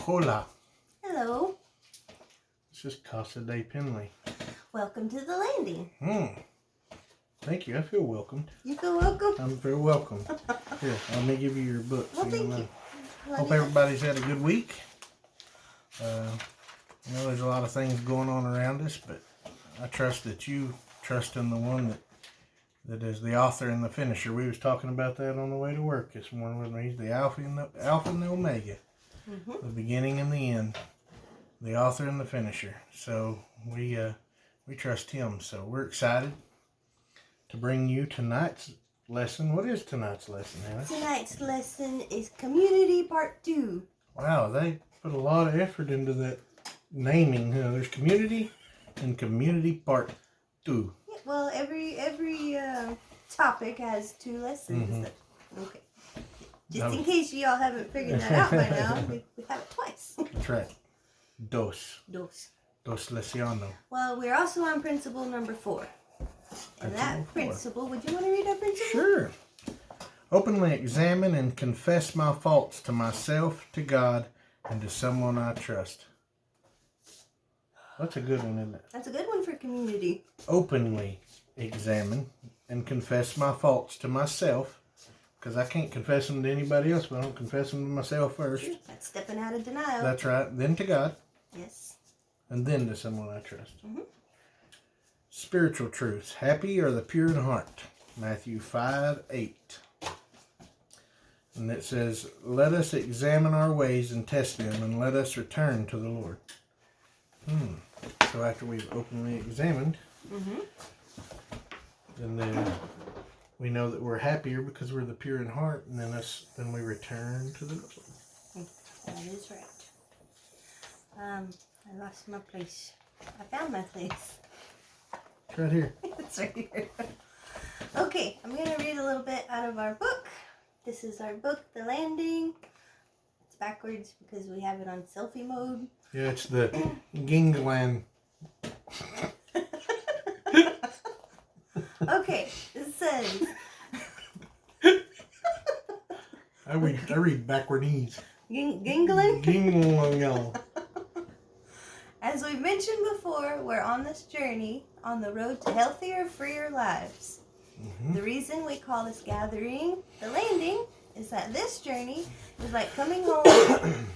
Hola. Hello. This is Casa de Penley. Welcome to the landing. Thank you. I feel welcomed. You feel welcome? I'm very welcome. Here, let me give you your book. Well, thank you. Hope everybody's had a good week. I know there's a lot of things going on around us, but I trust that you trust in the one that is the author and the finisher. We was talking about that on the way to work this morning with me. He's the Alpha and the Omega, the beginning and the end, the author and the finisher. So we trust him. So we're excited to bring you tonight's lesson. What is tonight's lesson, Hannah? Tonight's lesson is Community Part 2. Wow, they put a lot of effort into that naming. There's Community and Community Part 2. Yeah, well, every topic has 2 lessons. Okay. Just in case you all haven't figured that out by now, we have it twice. That's right. Dos lesiono. Well, we're also on principle number 4. And that principle, would you want to read that principle? Sure. Openly examine and confess my faults to myself, to God, and to someone I trust. That's a good one, isn't it? That's a good one for community. Openly examine and confess my faults to myself, because I can't confess them to anybody else, but I don't confess them to myself first. That's stepping out of denial. That's right. Then to God. Yes. And then to someone I trust. Spiritual truths. Happy are the pure in heart. Matthew 5:8. And it says, let us examine our ways and test them, and let us return to the Lord. So after we've openly examined, then we know that we're happier because we're the pure in heart, and then we return to the Lord. That is right. I lost my place. I found my place. It's right here. It's right here. Okay, I'm going to read a little bit out of our book. This is our book, The Landing. It's backwards because we have it on selfie mode. Yeah, it's the Gingland. Okay, it says... I read backwardese. Gingling? Gingling. As we've mentioned before, we're on this journey on the road to healthier, freer lives. The reason we call this gathering The Landing is that this journey is like coming home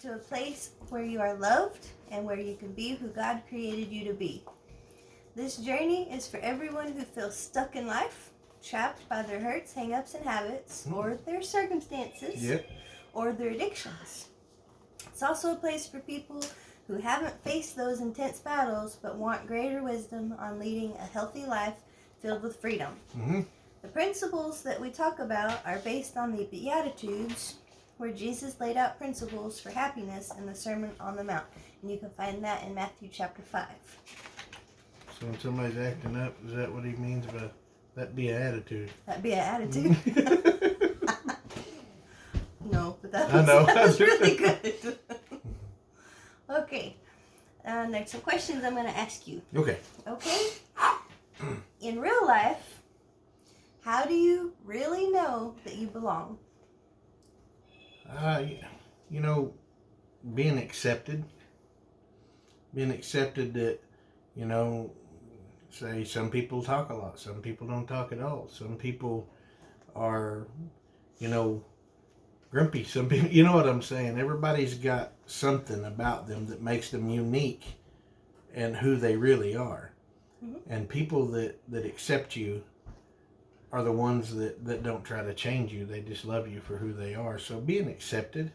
to a place where you are loved and where you can be who God created you to be. This journey is for everyone who feels stuck in life, trapped by their hurts, hang-ups, and habits, or their circumstances, or their addictions. It's also a place for people who haven't faced those intense battles but want greater wisdom on leading a healthy life filled with freedom. The principles that we talk about are based on the Beatitudes, where Jesus laid out principles for happiness in the Sermon on the Mount. And you can find that in Matthew chapter 5. So when somebody's acting up, is that what he means by that be an attitude? That be an attitude? No, but that was really good. Okay. There's some questions I'm going to ask you. Okay. Okay? In real life, how do you really know that you belong? Being accepted. Being accepted that, say some people talk a lot. Some people don't talk at all. Some people are, grumpy. Some people, you know what I'm saying? Everybody's got something about them that makes them unique and who they really are. And people that accept you are the ones that don't try to change you. They just love you for who they are. So being accepted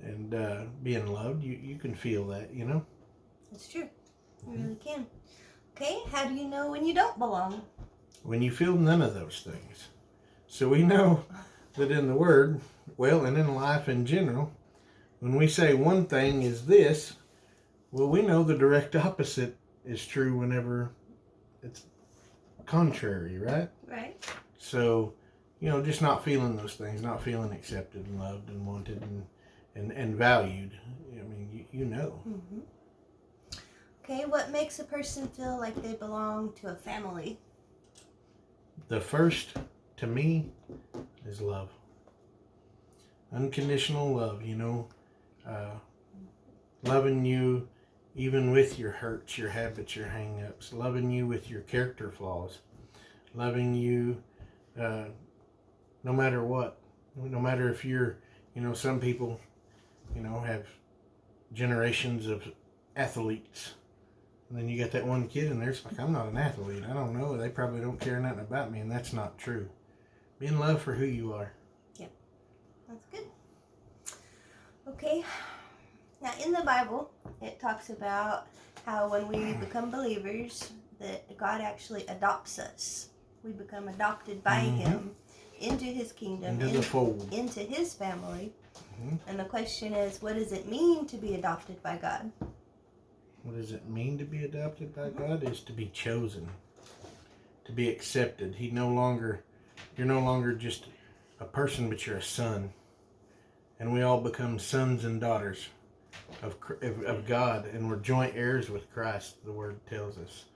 and being loved, you can feel that, It's true. You really can. Okay, how do you know when you don't belong? When you feel none of those things. So we know that in the Word, and in life in general, when we say one thing is this, we know the direct opposite is true whenever it's contrary, right? Right. So, just not feeling those things, not feeling accepted and loved and wanted and valued. I mean, you know. Okay, what makes a person feel like they belong to a family? The first, to me, is love. Unconditional love, loving you even with your hurts, your habits, your hang-ups, loving you with your character flaws, loving you no matter what, no matter if you're, some people, have generations of athletes. And then you got that one kid in there, it's like, I'm not an athlete. I don't know. They probably don't care nothing about me, and that's not true. Be in love for who you are. Yep. That's good. Okay. Now, in the Bible, it talks about how when we become believers, that God actually adopts us. We become adopted by Him into His kingdom, into the fold, into His family. And the question is, what does it mean to be adopted by God? What does it mean to be adopted by God? Is to be chosen, to be accepted. You're no longer just a person, but you're a son. And we all become sons and daughters of God, and we're joint heirs with Christ, the Word tells us.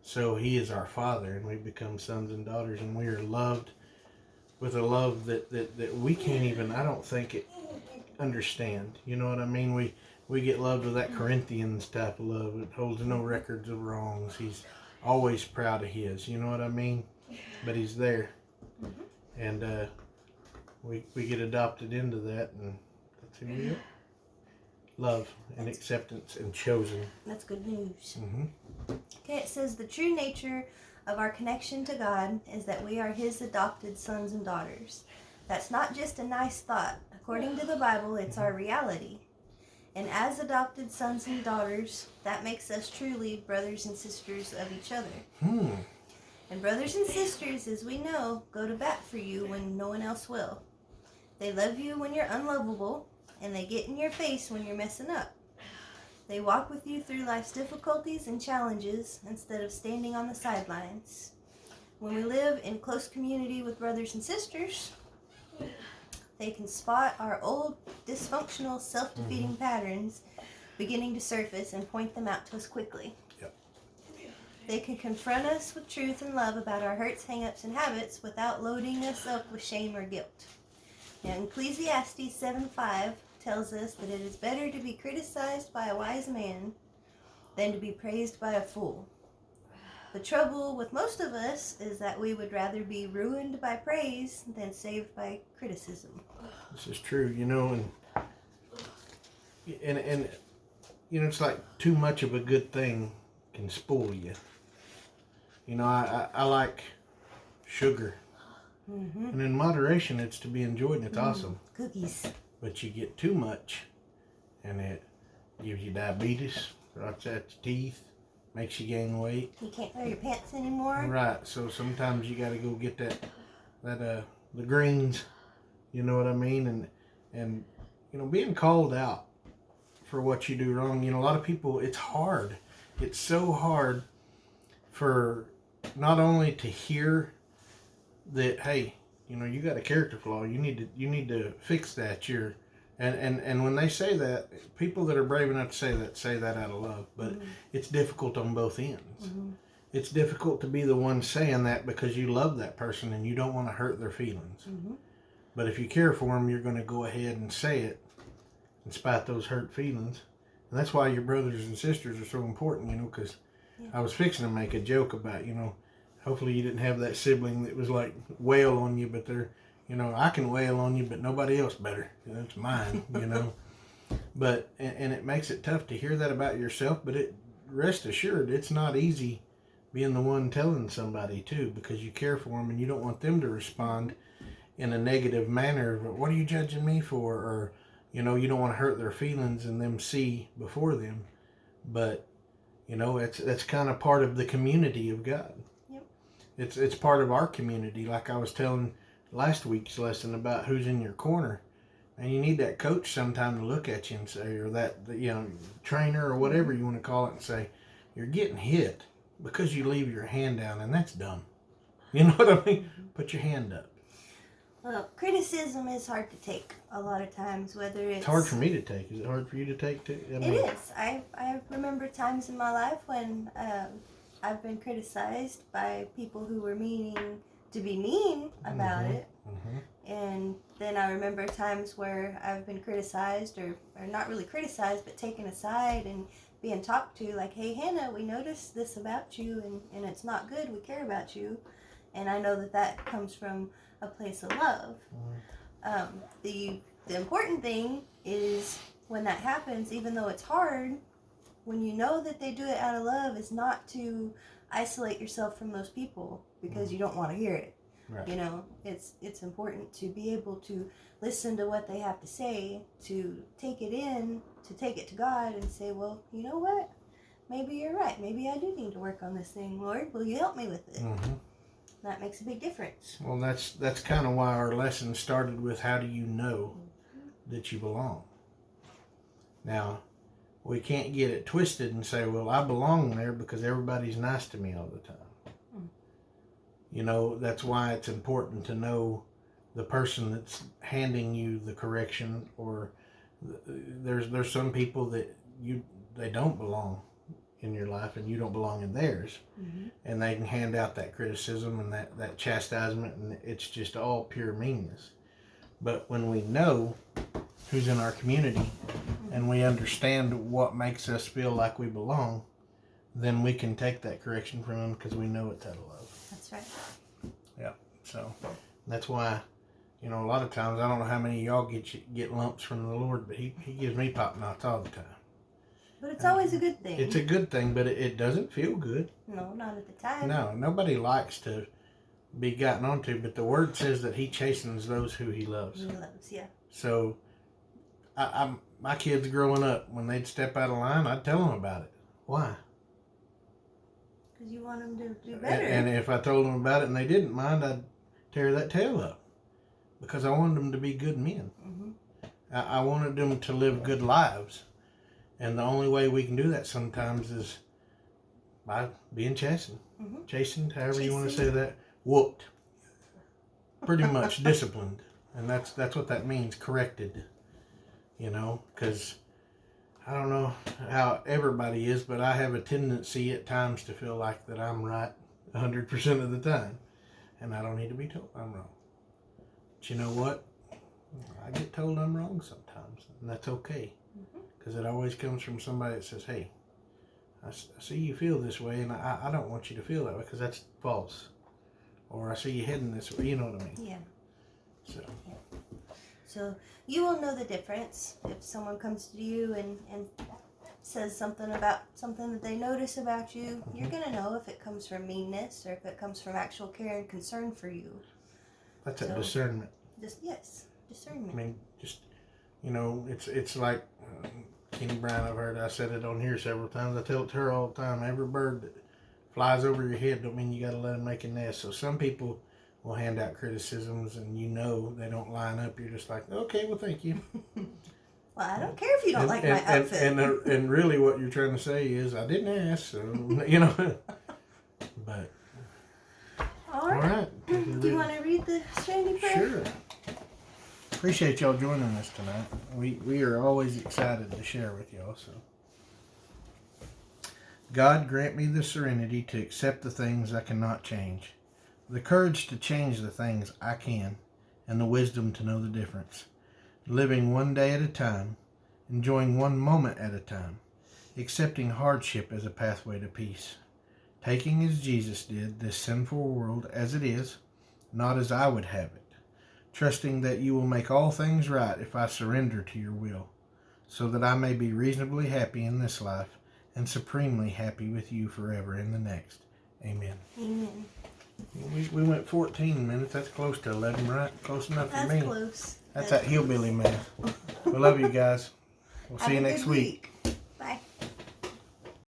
So He is our Father, and we become sons and daughters, and we are loved with a love that we can't even, I don't think, understand. You know what I mean? We get loved with that Corinthians type of love. It holds no records of wrongs. He's always proud of His. You know what I mean? But He's there. And we get adopted into that, and that's who we are. Love and acceptance and chosen. That's good news. Okay, it says the true nature of our connection to God is that we are His adopted sons and daughters. That's not just a nice thought. According to the Bible, it's our reality. And as adopted sons and daughters, that makes us truly brothers and sisters of each other. And brothers and sisters, as we know, go to bat for you when no one else will. They love you when you're unlovable, and they get in your face when you're messing up. They walk with you through life's difficulties and challenges instead of standing on the sidelines. When we live in close community with brothers and sisters, they can spot our old, dysfunctional, self-defeating patterns beginning to surface and point them out to us quickly. Yep. They can confront us with truth and love about our hurts, hang-ups, and habits without loading us up with shame or guilt. Now, Ecclesiastes 7:5 tells us that it is better to be criticized by a wise man than to be praised by a fool. The trouble with most of us is that we would rather be ruined by praise than saved by criticism. This is true, and it's like too much of a good thing can spoil you. I like sugar. And in moderation, it's to be enjoyed, and it's awesome. Cookies. But you get too much, and it gives you diabetes, rots out your teeth, makes you gain weight. You can't wear your pants anymore. Right. So sometimes you got to go get the greens. You know what I mean? And being called out for what you do wrong. A lot of people. It's hard. It's so hard for not only to hear that, hey, you got a character flaw. You need to fix that. And when they say that, people that are brave enough to say that out of love. But it's difficult on both ends. It's difficult to be the one saying that because you love that person and you don't want to hurt their feelings. But if you care for them, you're going to go ahead and say it in spite of those hurt feelings. And that's why your brothers and sisters are so important, because I was fixing to make a joke about, hopefully you didn't have that sibling that was like wail on you, but they're, I can wail on you, but nobody else better. It's mine, But, and it makes it tough to hear that about yourself, but rest assured, it's not easy being the one telling somebody too, because you care for them and you don't want them to respond in a negative manner. What are you judging me for? Or, you don't want to hurt their feelings and them see before them. But, that's kind of part of the community of God. It's part of our community. Like I was telling last week's lesson about who's in your corner, and you need that coach sometime to look at you and say, or that trainer or whatever you want to call it, and say, you're getting hit because you leave your hand down, and that's dumb. You know what I mean? Put your hand up. Well, criticism is hard to take a lot of times, whether it's hard for me to take. Is it hard for you to take too? It is. I remember times in my life when I've been criticized by people who were meaning to be mean about it. And then I remember times where I've been criticized, or not really criticized, but taken aside and being talked to, like, hey, Hannah, we noticed this about you, and it's not good. We care about you. And I know that that comes from a place of love. The important thing is when that happens, even though it's hard, when you know that they do it out of love, is not to isolate yourself from those people because you don't want to hear it. Right. You know, it's important to be able to listen to what they have to say, to take it in, to take it to God and say, well, you know what? Maybe you're right. Maybe I do need to work on this thing, Lord. Will you help me with it? Mm-hmm. That makes a big difference. Well, that's kind of why our lesson started with, how do you know that you belong? Now, we can't get it twisted and say, well, I belong there because everybody's nice to me all the time. You know, that's why it's important to know the person that's handing you the correction, or there's some people that they don't belong in your life and you don't belong in theirs. Mm-hmm. And they can hand out that criticism and that chastisement, and it's just all pure meanness. But when we know who's in our community and we understand what makes us feel like we belong, then we can take that correction from them because we know it's out of love. That's right. Yeah. So that's why, you know, a lot of times, I don't know how many of y'all get lumps from the Lord, but he gives me pop knots all the time. But it's always a good thing. It's a good thing, but it doesn't feel good. No, not at the time. No, nobody likes to be gotten onto, but the word says that he chastens those who he loves. He loves, yeah. So my kids growing up, when they'd step out of line, I'd tell them about it. Why? Because you want them to do better. And if I told them about it and they didn't mind, I'd tear that tail up. Because I wanted them to be good men. Mm-hmm. I wanted them to live good lives. And the only way we can do that sometimes is by being chastened. Mm-hmm. Chastened, however you want to say that. Whooped. Pretty much disciplined. And that's what that means, corrected. You know, because I don't know how everybody is, but I have a tendency at times to feel like that I'm right 100% of the time. And I don't need to be told I'm wrong. But you know what? I get told I'm wrong sometimes, and that's okay. Because it always comes from somebody that says, hey, I see you feel this way, and I don't want you to feel that way because that's false. Or I see you heading this way, you know what I mean? Yeah. So. Yeah. So you will know the difference if someone comes to you and says something about something that they notice about you. Mm-hmm. You're going to know if it comes from meanness or if it comes from actual care and concern for you. That's a discernment. Discernment. I mean, just, you know, it's like Kenny Brown, I said it on here several times. I tell it to her all the time. Every bird that flies over your head don't mean you got to let them make a nest. So some people will hand out criticisms and you know they don't line up. You're just like, okay, well, thank you. Well, I don't care if you don't like my outfit. And really what you're trying to say is, I didn't ask, so, you know. But, all right. Do you want to read the Serenity Prayer? Sure. Appreciate y'all joining us tonight. We are always excited to share with y'all. So, God, grant me the serenity to accept the things I cannot change, the courage to change the things I can, and the wisdom to know the difference. Living one day at a time, enjoying one moment at a time, accepting hardship as a pathway to peace, taking as Jesus did this sinful world as it is, not as I would have it, trusting that you will make all things right if I surrender to your will, so that I may be reasonably happy in this life and supremely happy with you forever in the next. Amen. Amen. We went 14 minutes. That's close to 11, right? Close enough for me. That's close. That's that hillbilly math. We love you guys. We'll see you next week.